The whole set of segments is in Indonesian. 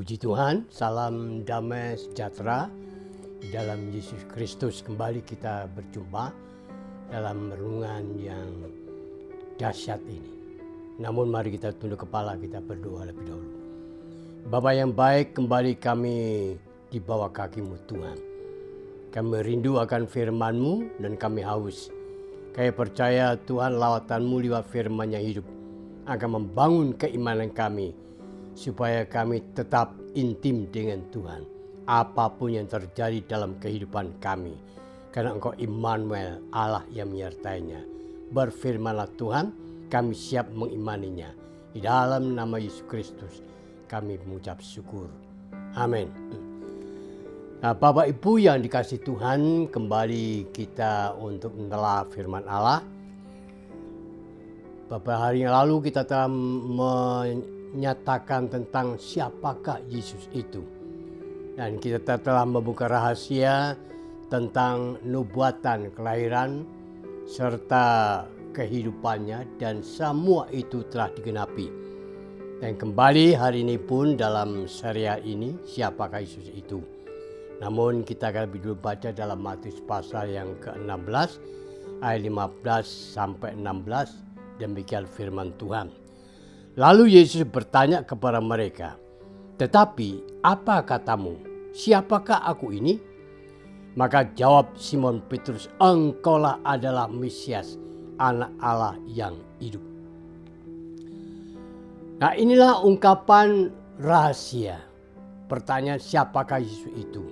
Puji Tuhan, salam damai sejahtera di dalam Yesus Kristus. Kembali kita berjumpa dalam renungan yang dahsyat ini. Namun mari kita tunduk kepala, kita berdoa lebih dahulu. Bapa yang baik, kembali kami di bawah kaki-Mu Tuhan. Kami rindu akan firman-Mu dan kami haus. Kami percaya Tuhan lawatan-Mu lewat firman yang hidup akan membangun keimanan kami, supaya kami tetap intim dengan Tuhan. Apapun yang terjadi dalam kehidupan kami, karena Engkau Immanuel, Allah yang menyertainya. Berfirmanlah Tuhan, kami siap mengimaninya. Di dalam nama Yesus Kristus kami mengucap syukur. Amin. Nah, Bapak Ibu yang dikasihi Tuhan, kembali kita untuk menelaah firman Allah. Beberapa hari yang lalu kita telah menyatakan tentang siapakah Yesus itu. Dan kita telah membuka rahasia tentang nubuatan kelahiran serta kehidupannya, dan semua itu telah digenapi. Dan kembali hari ini pun dalam serial ini, siapakah Yesus itu. Namun kita akan lebih dulu baca dalam Matius pasal yang ke-16 ayat 15 sampai 16. Demikian firman Tuhan. Lalu Yesus bertanya kepada mereka, "Tetapi apa katamu? Siapakah aku ini?" Maka jawab Simon Petrus, "Engkaulah adalah Mesias, Anak Allah yang hidup." Nah, inilah ungkapan rahasia. Pertanyaan siapakah Yesus itu?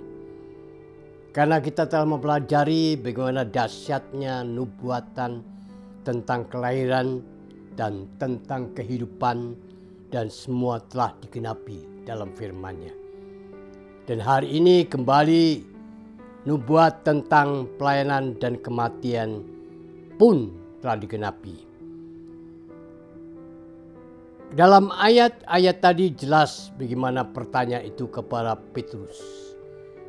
Karena kita telah mempelajari bagaimana dahsyatnya nubuatan tentang kelahiran dan tentang kehidupan, dan semua telah digenapi dalam firman-Nya. Dan hari ini kembali nubuat tentang pelayanan dan kematian pun telah digenapi. Dalam ayat-ayat tadi jelas bagaimana pertanyaan itu kepada Petrus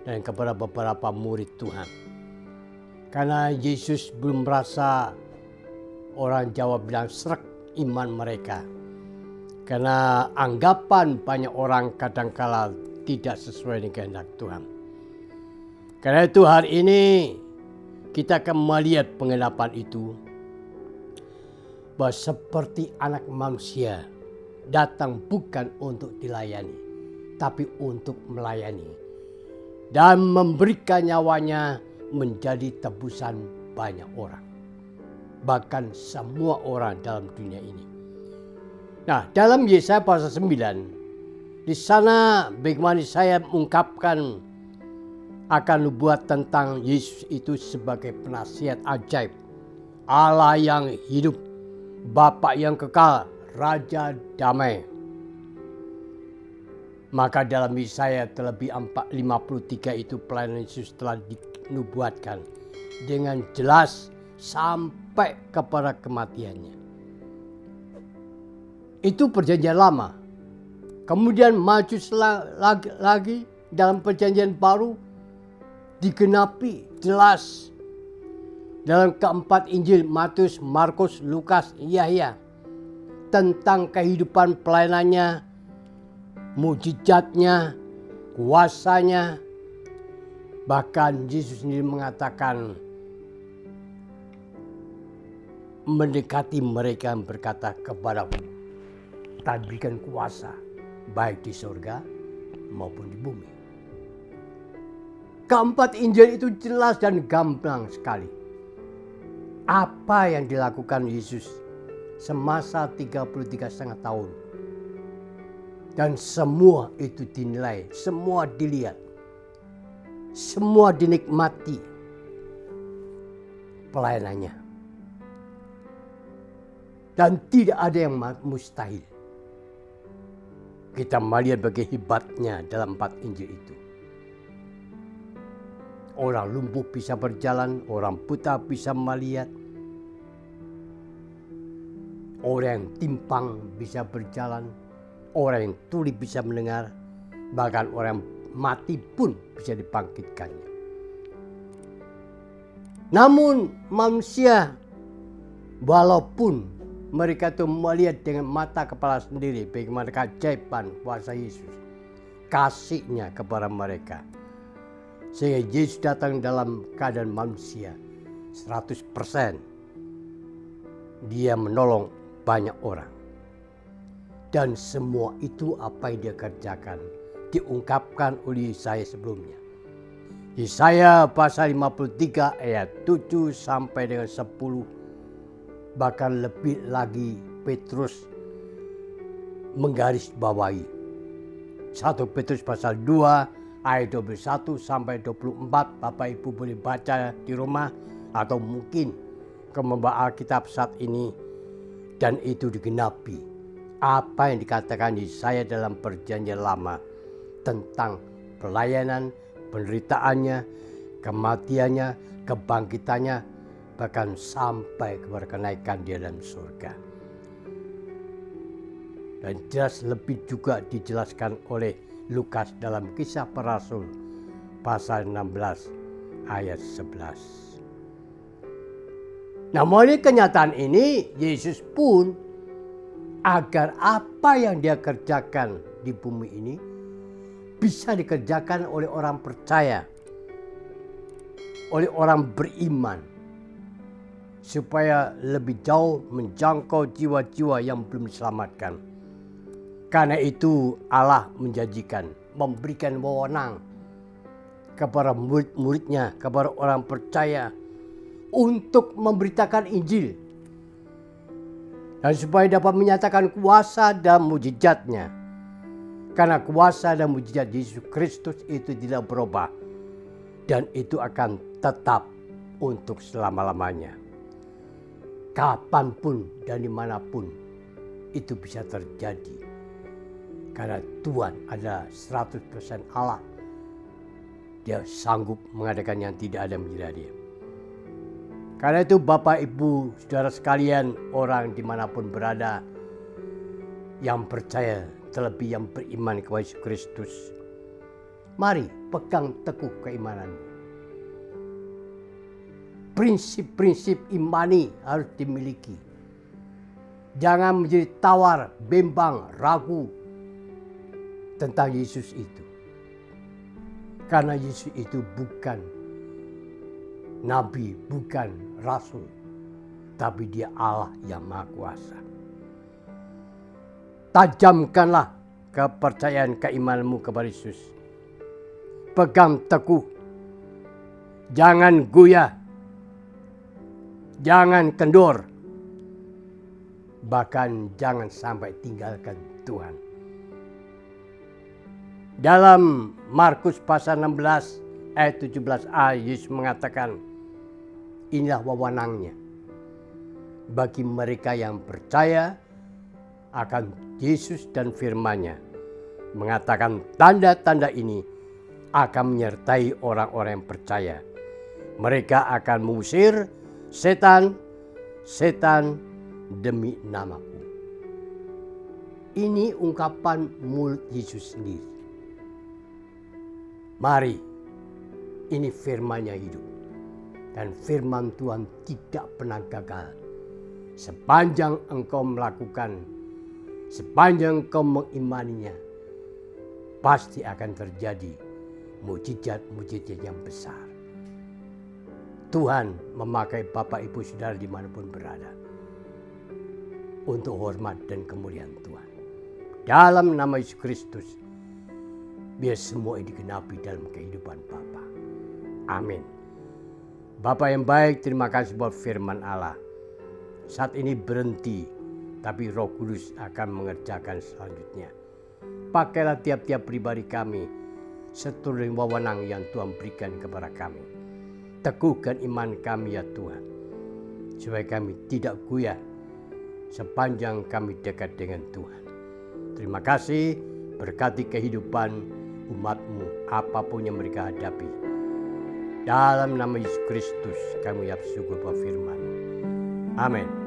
dan kepada beberapa murid Tuhan. Karena Yesus belum merasa, orang Jawa bilang, srek iman mereka. Karena anggapan banyak orang kadangkala tidak sesuai dengan kehendak Tuhan. Karena itu hari ini kita akan melihat penggenapan itu, bahwa seperti anak manusia datang bukan untuk dilayani, tapi untuk melayani dan memberikan nyawanya menjadi tebusan banyak orang, bahkan semua orang dalam dunia ini. Nah, dalam Yesaya pasal 9, di sana bagaimana saya mengungkapkan akan nubuat tentang Yesus itu sebagai penasihat ajaib, Allah yang hidup, Bapa yang kekal, Raja damai. Maka dalam Yesaya terlebih 53 itu pelayanan Yesus telah dinubuatkan dengan jelas sampai kepada kematiannya. Itu perjanjian lama. Kemudian maju lagi dalam perjanjian baru, digenapi jelas dalam keempat Injil, Matius, Markus, Lukas, Yahya, tentang kehidupan pelayanannya, mujizatnya, kuasanya. Bahkan Yesus sendiri mengatakan, mendekati mereka yang berkata kepadaku, tak berikan kuasa baik di surga maupun di bumi. Keempat Injil itu jelas dan gamblang sekali. Apa yang dilakukan Yesus semasa 33,5 tahun. Dan semua itu dinilai, semua dilihat, semua dinikmati pelayanannya. Dan tidak ada yang mustahil. Kita melihat bagaimana hebatnya dalam 4 Injil itu. Orang lumpuh bisa berjalan, orang buta bisa melihat, orang yang timpang bisa berjalan, orang yang tuli bisa mendengar, bahkan orang mati pun bisa dibangkitkannya. Namun manusia, walaupun mereka itu melihat dengan mata kepala sendiri bagaimana keajaiban kuasa Yesus, kasih-Nya kepada mereka. Sehingga Yesus datang dalam keadaan manusia 100%. Dia menolong banyak orang. Dan semua itu apa yang dia kerjakan diungkapkan oleh Yesaya sebelumnya. Yesaya pasal 53 ayat 7 sampai dengan 10. Bahkan lebih lagi Petrus menggarisbawahi. 1 Petrus pasal 2 ayat 21 sampai 24. Bapak Ibu boleh baca di rumah atau mungkin ke membaca Alkitab saat ini. Dan itu digenapi apa yang dikatakan Yesaya dalam perjanjian lama tentang pelayanan, penderitaannya, kematiannya, kebangkitannya, bahkan sampai kepada kenaikan Dia dalam surga. Dan jelas lebih juga dijelaskan oleh Lukas dalam Kisah Para Rasul pasal 16 ayat 11. Nah, melalui kenyataan ini, Yesus pun agar apa yang Dia kerjakan di bumi ini bisa dikerjakan oleh orang percaya, oleh orang beriman, supaya lebih jauh menjangkau jiwa-jiwa yang belum diselamatkan. Karena itu Allah menjanjikan, memberikan wewenang kepada murid-muridnya, kepada orang percaya untuk memberitakan Injil. Dan supaya dapat menyatakan kuasa dan mujizat-Nya. Karena kuasa dan mujizat Yesus Kristus itu tidak berubah. Dan itu akan tetap untuk selama-lamanya. Kapanpun dan dimanapun itu bisa terjadi. Karena Tuhan adalah 100% Allah. Dia sanggup mengadakan yang tidak ada menjadi Dia. Karena itu Bapak Ibu Saudara sekalian, orang dimanapun berada yang percaya, terlebih yang beriman kepada Yesus Kristus, mari pegang teguh keimananmu. Prinsip-prinsip imani harus dimiliki. Jangan menjadi tawar, bimbang, ragu tentang Yesus itu. Karena Yesus itu bukan nabi, bukan rasul, tapi Dia Allah yang Maha Kuasa. Tajamkanlah kepercayaan keimananmu kepada Yesus. Pegang teguh. Jangan goyah. Jangan kendor. Bahkan jangan sampai tinggalkan Tuhan. Dalam Markus pasal 16 ayat 17a, Yesus mengatakan, inilah wewenangnya bagi mereka yang percaya akan Yesus dan firman-Nya. Mengatakan tanda-tanda ini akan menyertai orang-orang yang percaya. Mereka akan mengusir setan demi namaku. Ini ungkapan mulut Yesus sendiri. Mari, ini firman-Nya hidup. Dan firman Tuhan tidak pernah gagal. Sepanjang engkau melakukan, sepanjang engkau mengimaninya, pasti akan terjadi mujizat-mujizat yang besar. Tuhan memakai Bapak Ibu Saudara dimanapun berada untuk hormat dan kemuliaan Tuhan. Dalam nama Yesus Kristus, biar semua ini digenapi dalam kehidupan Bapa. Amin. Bapa yang baik, terima kasih buat firman Allah. Saat ini berhenti, tapi Roh Kudus akan mengerjakan selanjutnya. Pakailah tiap-tiap pribadi kami seturut wewenang yang Tuhan berikan kepada kami. Teguhkan iman kami ya Tuhan, supaya kami tidak goyah sepanjang kami dekat dengan Tuhan. Terima kasih, berkati kehidupan umat-Mu apapun yang mereka hadapi. Dalam nama Yesus Kristus kami bersyukur buat firman. Amin.